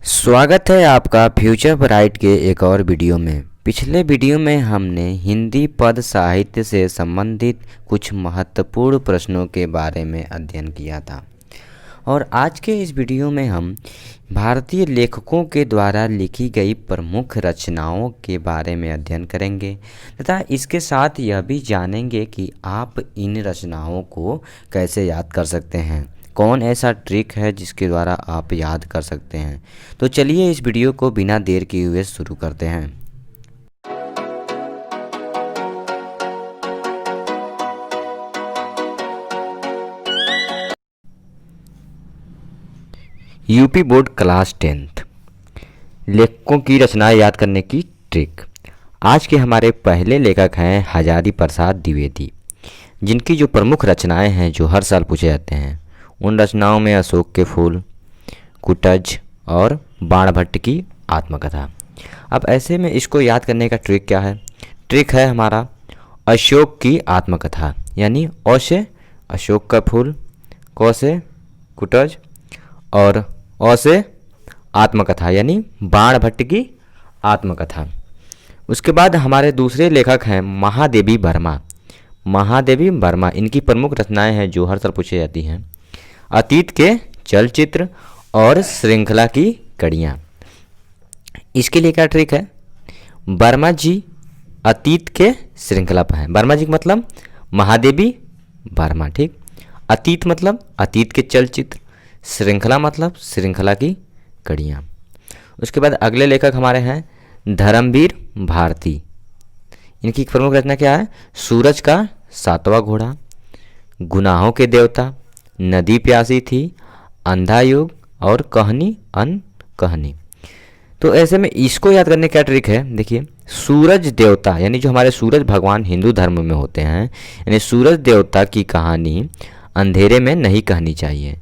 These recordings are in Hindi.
स्वागत है आपका फ्यूचर ब्राइट के एक और वीडियो में। पिछले वीडियो में हमने हिंदी पद साहित्य से संबंधित कुछ महत्वपूर्ण प्रश्नों के बारे में अध्ययन किया था और आज के इस वीडियो में हम भारतीय लेखकों के द्वारा लिखी गई प्रमुख रचनाओं के बारे में अध्ययन करेंगे तथा इसके साथ यह भी जानेंगे कि आप इन रचनाओं को कैसे याद कर सकते हैं। कौन ऐसा ट्रिक है जिसके द्वारा आप याद कर सकते हैं। तो चलिए इस वीडियो को बिना देर किए हुए शुरू करते हैं। यूपी बोर्ड क्लास 10th लेखकों की रचनाएं याद करने की ट्रिक। आज के हमारे पहले लेखक हैं हजारी प्रसाद द्विवेदी, जिनकी जो प्रमुख रचनाएं हैं जो हर साल पूछे जाते हैं उन रचनाओं में अशोक के फूल, कुटज और बाणभट्ट की आत्मकथा। अब ऐसे में इसको याद करने का ट्रिक क्या है? ट्रिक है हमारा अशोक की आत्मकथा, यानी अ से अशोक का फूल, क से कुटज और अ से आत्मकथा यानी बाणभट्ट की आत्मकथा। उसके बाद हमारे दूसरे लेखक हैं महादेवी वर्मा। महादेवी वर्मा इनकी प्रमुख रचनाएं हैं जो हर साल पूछी जाती हैं अतीत के चलचित्र और श्रृंखला की कड़ियाँ। इसके लिए क्या ट्रिक है? वर्मा जी अतीत के श्रृंखला पर हैं। वर्मा जी का मतलब महादेवी वर्मा, ठीक। अतीत मतलब अतीत के चलचित्र, श्रृंखला मतलब श्रृंखला की कड़ियाँ। उसके बाद अगले लेखक हमारे हैं धर्मवीर भारती। इनकी प्रमुख रचना क्या है? सूरज का सातवां घोड़ा, गुनाहों के देवता, नदी प्यासी थी, अंधा युग और कहानी अनकहानी। तो ऐसे में इसको याद करने का ट्रिक है, देखिए सूरज देवता यानी जो हमारे सूरज भगवान हिंदू धर्म में होते हैं, यानी सूरज देवता की कहानी अंधेरे में नहीं कहनी चाहिए।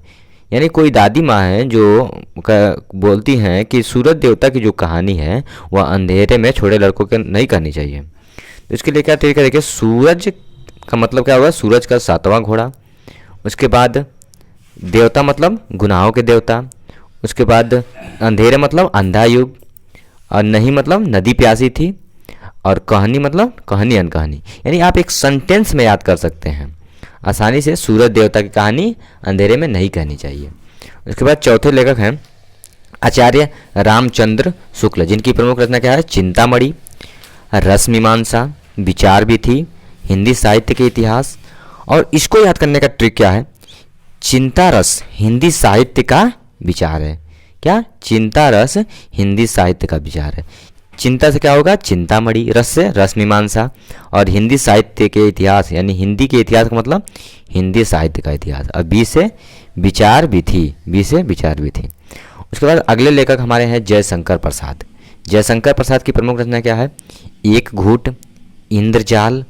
यानी कोई दादी माँ हैं जो बोलती हैं कि सूरज देवता की जो कहानी है वह अंधेरे में छोटे लड़कों के नहीं कहनी चाहिए। तो इसके लिए क्या ट्रिक है? देखिए सूरज का मतलब क्या होगा? सूरज का सातवां घोड़ा। उसके बाद देवता मतलब गुनाहों के देवता। उसके बाद अंधेरे मतलब अंधा युग, और नहीं मतलब नदी प्यासी थी, और कहानी मतलब कहानी अनकहानी। यानी आप एक सेंटेंस में याद कर सकते हैं आसानी से, सूरज देवता की कहानी अंधेरे में नहीं कहनी चाहिए। उसके बाद चौथे लेखक हैं आचार्य रामचंद्र शुक्ल, जिनकी प्रमुख रचना क्या है? चिंतामणि, रसमीमांसा, विचार भी थी, हिंदी साहित्य के इतिहास। और इसको याद करने का ट्रिक क्या है? चिंता रस हिंदी साहित्य का विचार है। क्या? चिंता रस हिंदी साहित्य का विचार है। चिंता से क्या होगा? चिंतामणि, रस से रसमीमांसा, और हिंदी साहित्य के इतिहास यानी हिंदी के इतिहास का मतलब हिंदी साहित्य का इतिहास, और बी से विचार भी थी, बी से विचार भी थी। उसके बाद अगले लेखक हमारे हैं जयशंकर प्रसाद। जयशंकर प्रसाद की प्रमुख रचना क्या है? एक घूट, इंद्रजाल,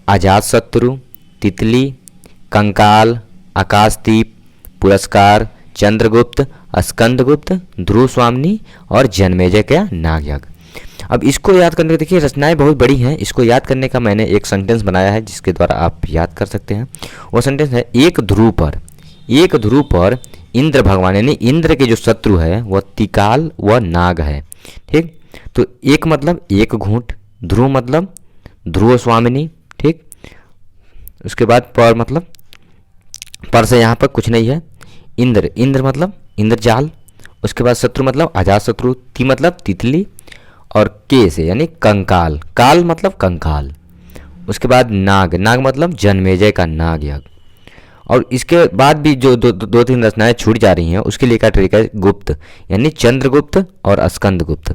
अजातशत्रु, तितली, कंकाल, आकाशदीप, पुरस्कार, चंद्रगुप्त, स्कंदगुप्त, ध्रुव स्वामिनी और जन्मेजय का नागयज्ञ। अब इसको याद करने के, देखिए रचनाएं बहुत बड़ी हैं, इसको याद करने का मैंने एक सेंटेंस बनाया है जिसके द्वारा आप याद कर सकते हैं। वो सेंटेंस है एक ध्रुव पर इंद्र भगवान यानी इंद्र के जो शत्रु है वह तिकाल व नाग है, ठीक। तो एक मतलब एक घूंट, ध्रुव मतलब ध्रुव स्वामिनी, ठीक। उसके बाद पर मतलब पर से यहाँ पर कुछ नहीं है, इंद्र मतलब इंद्रजाल। उसके बाद शत्रु मतलब अजातशत्रु, ती मतलब तितली, और के से यानी कंकाल, काल मतलब कंकाल। उसके बाद नाग मतलब जन्मेजय का नागयज्ञ। और इसके बाद भी जो दो तीन रचनाएं छूट जा रही हैं उसके लिए क्या ट्रिक है? गुप्त यानी चंद्रगुप्त और स्कंदगुप्त।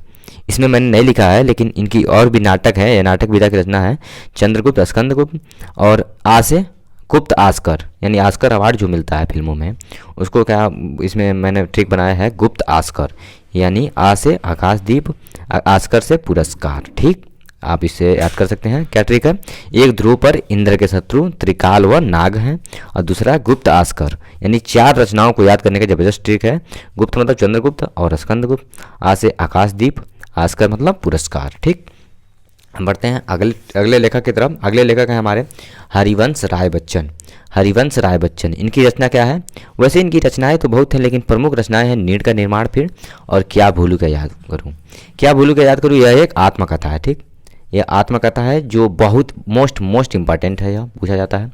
इसमें मैंने नहीं लिखा है लेकिन इनकी और भी नाटक है, यह नाटक विधा की रचना है चंद्रगुप्त, स्कंदगुप्त। और आ से गुप्त आस्कर यानी आस्कर अवार्ड जो मिलता है फिल्मों में, उसको क्या इसमें मैंने ट्रिक बनाया है? गुप्त आस्कर यानी आ से आकाशदीप, आस्कर से पुरस्कार, ठीक। आप इसे याद कर सकते हैं। क्या ट्रिक है? एक ध्रुव पर इंद्र के शत्रु त्रिकाल व नाग हैं, और दूसरा गुप्त आस्कर। यानी चार रचनाओं को याद करने का जबरदस्त ट्रिक है। गुप्त मतलब चंद्रगुप्त और स्कंदगुप्त, आ से आकाशदीप, आस्कर मतलब पुरस्कार, ठीक। हम बढ़ते हैं अगले लेखक की तरफ। अगले लेखक हैं हमारे हरिवंश राय बच्चन। हरिवंश राय बच्चन, इनकी रचना क्या है? वैसे इनकी रचनाएं तो बहुत हैं, लेकिन प्रमुख रचनाएं हैं नीड़ का निर्माण फिर और क्या भूलू क्या याद करूं। क्या भूलू क्या याद करूं, यह एक आत्मकथा है। ठीक, यह आत्मकथा है जो बहुत मोस्ट इंपॉर्टेंट है, यह पूछा जाता है।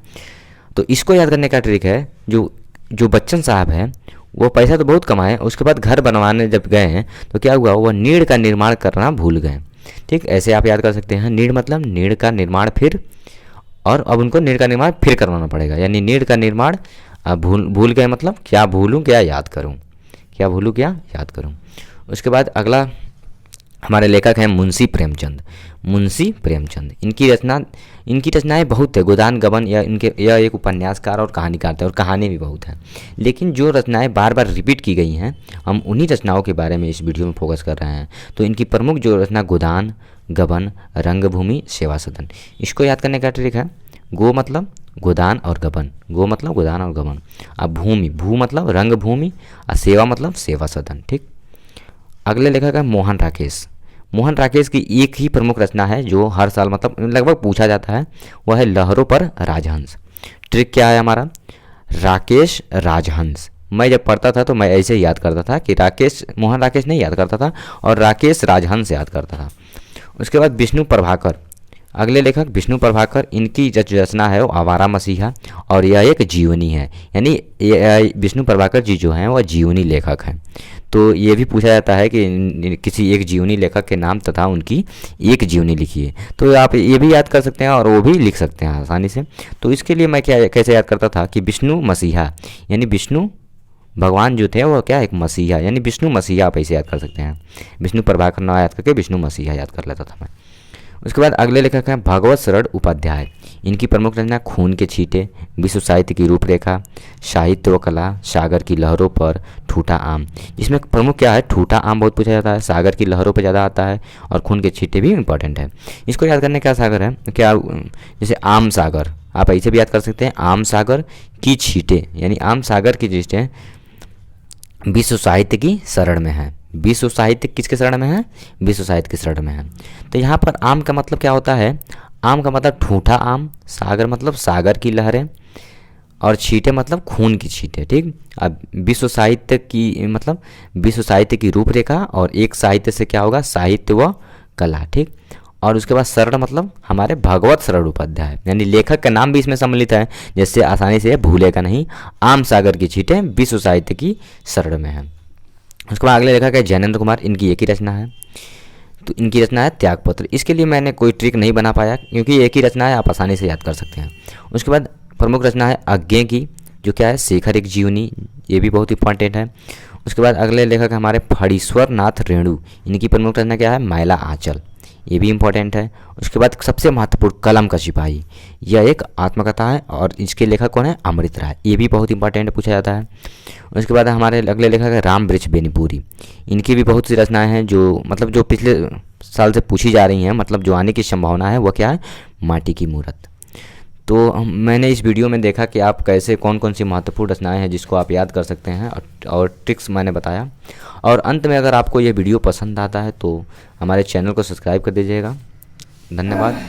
तो इसको याद करने का ट्रिक है, जो बच्चन साहब हैं वो पैसा तो बहुत कमाए, उसके बाद घर बनवाने जब गए हैं तो क्या हुआ, वो नीड़ का निर्माण करना भूल गए। ठीक, ऐसे आप याद कर सकते हैं। नीड़ मतलब नीड़ का निर्माण फिर, और अब उनको नीड़ का निर्माण फिर करवाना पड़ेगा, यानी नीड़ का निर्माण भूल गए मतलब क्या भूलूं क्या याद करूं, क्या भूलूं क्या याद करूं। उसके बाद अगला हमारे लेखक हैं मुंशी प्रेमचंद। मुंशी प्रेमचंद, इनकी रचनाएं बहुत है। गोदान गबन यह एक उपन्यासकार और कहानीकार थे, और कहानी भी बहुत है। लेकिन जो रचनाएं बार बार रिपीट की गई हैं, हम उन्हीं रचनाओं के बारे में इस वीडियो में फोकस कर रहे हैं। तो इनकी प्रमुख जो रचना गोदान गबन, रंगभूमि, सेवा सदन, इसको याद करने का ट्रिक है। गो मतलब गोदान और गबन, गो मतलब गोदान और गबन, अब भू मतलब रंगभूमि, और सेवा मतलब सेवा सदन। ठीक, अगले लेखक है मोहन राकेश। मोहन राकेश की एक ही प्रमुख रचना है जो हर साल मतलब लगभग पूछा जाता है, वह है लहरों पर राजहंस। ट्रिक क्या है हमारा, राकेश राजहंस। मैं जब पढ़ता था तो मैं ऐसे ही याद करता था कि मोहन राकेश नहीं याद करता था, और राकेश राजहंस याद करता था। उसके बाद विष्णु प्रभाकर, अगले लेखक विष्णु प्रभाकर, इनकी रचना है वो आवारा मसीहा, और यह एक जीवनी है, यानी विष्णु प्रभाकर जी जो हैं वह जीवनी लेखक हैं। तो ये भी पूछा जाता है कि किसी एक जीवनी लेखक के नाम तथा उनकी एक जीवनी लिखिए। तो आप ये भी याद कर सकते हैं और वो भी लिख सकते हैं आसानी से। तो इसके लिए मैं कैसे याद करता था कि विष्णु मसीहा, यानी विष्णु भगवान जो थे वो क्या, एक मसीहा, यानी विष्णु मसीहा, आप ऐसे याद कर सकते हैं। विष्णु प्रभाकर नाम याद करके विष्णु मसीहा याद कर लेता था मैं। उसके बाद अगले लेखक हैं भगवत शरण उपाध्याय। इनकी प्रमुख रचना खून के छींटे, विश्व साहित्य की रूपरेखा, साहित्य व कला, सागर की लहरों पर, ठूठा आम। इसमें प्रमुख क्या है, ठूठा आम बहुत पूछा जाता है, सागर की लहरों पर ज़्यादा आता है, और खून के छींटे भी इंपॉर्टेंट है। इसको याद करने क्या सागर है, क्या जैसे आम सागर, आप ऐसे भी याद कर सकते हैं, आम सागर की छींटे, यानी आम सागर की छींटे विश्व साहित्य की शरण में है। विश्व साहित्य किसके शरण में है, विश्व साहित्य की शरण में है। तो यहाँ पर आम का मतलब क्या होता है, आम का मतलब ठूठा आम, सागर मतलब सागर की लहरें, और छींटे मतलब खून की छींटे। ठीक, अब विश्व साहित्य की मतलब विश्व साहित्य की रूपरेखा, और एक साहित्य से क्या होगा, साहित्य व कला। ठीक, और उसके बाद शरण मतलब हमारे भगवत शरण उपाध्याय, यानी लेखक का नाम भी इसमें सम्मिलित है, जिससे आसानी से भूलेगा नहीं। आम सागर की छींटे विश्व साहित्य की शरण में है। उसके बाद अगले लेखक है जैनेन्द्र कुमार। इनकी एक ही रचना है, तो इनकी रचना है त्यागपत्र। इसके लिए मैंने कोई ट्रिक नहीं बना पाया, क्योंकि एक ही रचना है, आप आसानी से याद कर सकते हैं। उसके बाद प्रमुख रचना है अज्ञे की, जो क्या है, शेखर एक जीवनी, ये भी बहुत इंपॉर्टेंट है। उसके बाद अगले लेखक हमारे फणीश्वर नाथ रेणु। इनकी प्रमुख रचना क्या है, मैला आंचल, ये भी इंपॉर्टेंट है। उसके बाद सबसे महत्वपूर्ण कलम का सिपाही, यह एक आत्मकथा है, और इसके लेखक कौन है, अमृत राय, ये भी बहुत इंपॉर्टेंट पूछा जाता है। उसके बाद हमारे अगले लेखक है राम वृक्ष बेनीपुरी। इनकी भी बहुत सी रचनाएं हैं जो मतलब जो पिछले साल से पूछी जा रही हैं, मतलब जो आने की संभावना है, वह क्या है, माटी की मूरत। तो मैंने इस वीडियो में देखा कि आप कैसे कौन कौन सी महत्वपूर्ण रचनाएं हैं जिसको आप याद कर सकते हैं, और ट्रिक्स मैंने बताया। और अंत में अगर आपको ये वीडियो पसंद आता है तो हमारे चैनल को सब्सक्राइब कर दीजिएगा। धन्यवाद।